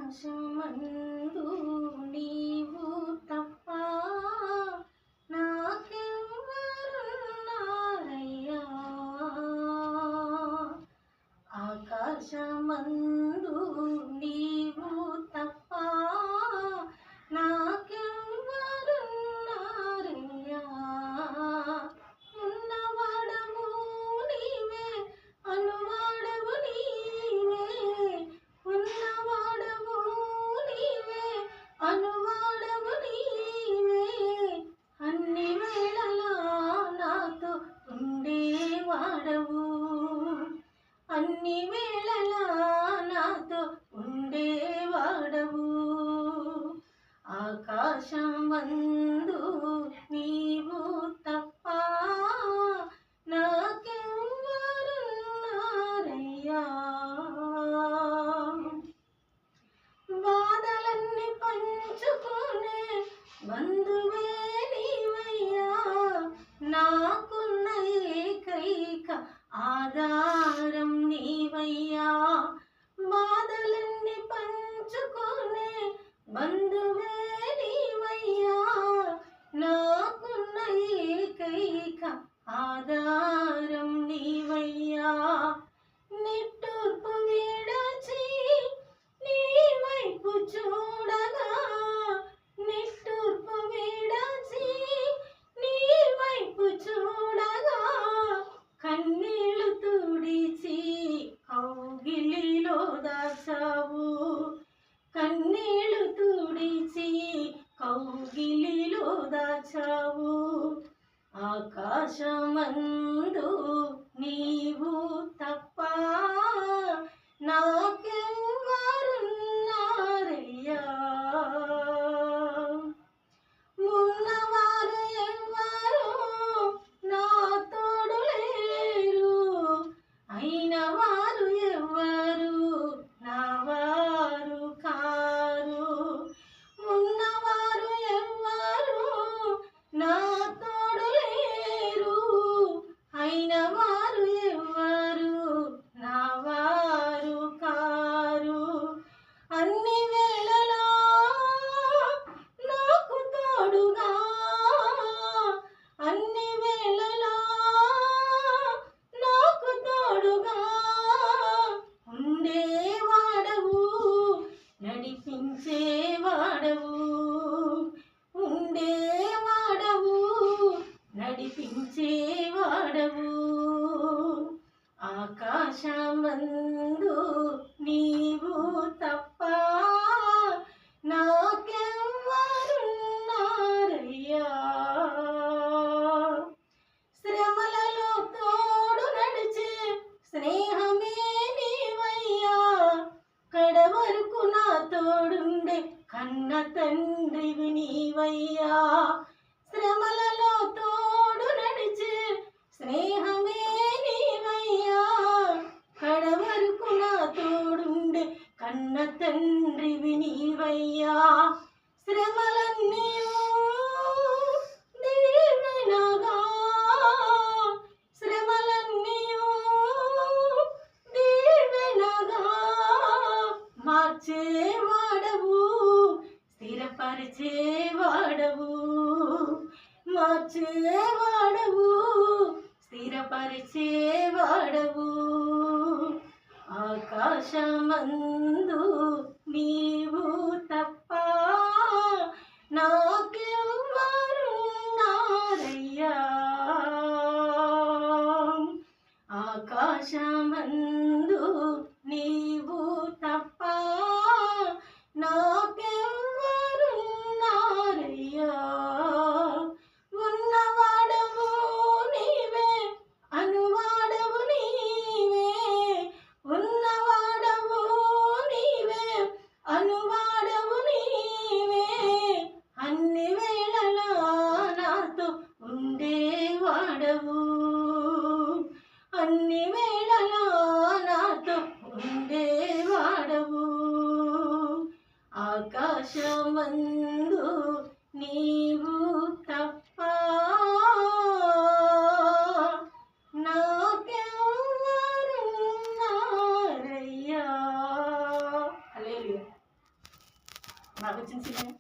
ఆకాశమందు నీవు తప్ప నాకెవ్వరున్నారయ్యా. ఆకాశమందు నీవు తప్ప నాకెవ్వరున్నారయ్యా. ఉన్నవాడవు నీవే, అనువాడవు నీవే, ఉన్నవాడవు నీవే, అనువాడవు నీవే, అన్ని వేళలా నాతో ఉండేవాడవు, అన్ని వేళలా నాతో ఉండేవాడవు. ఆకాశమందు నీవు తప్ప నాకెవ్వరున్నారయ్యా. బాధలన్నీ పంచుకునే బంధువే నీవయ్యా, నాకున్న ఏకైక ఆధారం నీవయ్యా. బాధలన్నీ పంచుకునే బంధువే నీవయ్యా, నాకున్న ఏకైక ఆధారం నీవయ్యా. నిట్టూర్పు విడచి నీ వైపు చూడగా, నిట్టూర్పు విడచి నీ వైపు చూడగా, కన్నీళ్లు తుడిచి కౌగిలిలో దాచావు, కన్నీళ్లు తుడిచి కౌగిలిలో దాచావు. ఆకాశమందు నీవు తప్ప నాకెవ్వరున్నారయ్యా. ఉన్నవారు ఎవ్వరు నా తోడు లేరు, అయిన వారు ఎవ్వరు నా వారు కారు. ఉన్నవారు ఎవ్వరు నా తోడు లేరు, అయిన వారు ఎవ్వరు నా వారు కారు. అన్ని వేళలా నాకు తోడుగా, అన్ని వేళలా నాకు తోడుగా ఉండేవాడవు, నడిపించేవాడవు, ఉండేవాడవు, నడిపించేవాడవు. ఆకాశమందు నీవు తప్ప నాకెవ్వరున్నారయ్యా. శ్రమలలో తోడు నడిచే స్నేహమే నీవయ్యా, కడవరకు నా తోడుండే కన్న తండ్రివి నీవయ్యా. శ్రమలలో తోడు నడిచే స్నేహమే నీవయ్యా, కడవరకు నా తోడుండే కన్న తండ్రివి నీవయ్యా. శ్రమలన్నీ దీవెనగా, శ్రమలన్నీ దీవెనగా మార్చేవాడవు, స్థిరపరిచేవాడవు, మార్చేవాడవు, స్థిరపరిచేవాడవు. ఆకాశమందు నీవు తప్ప నాకెవ్వరున్నారయ్యా. ఆకాశమందు నీవు తప్ప నాకెవ్వరున్నారయ్యా. ఉన్నవాడవు నీవే, అనువాడవు నీవే, ఉన్నవాడవు నీవే, అనువాడవు నీవే, అన్ని వేళలా నాతో ఉండేవాడవు, అన్ని వేళలా నాతో ఉండేవాడవు. ఆకాశమందు నీవు తప్ప నాకెవ్వరున్నారయ్యా. హల్లెలూయా. నాకు వచ్చిన సినిమా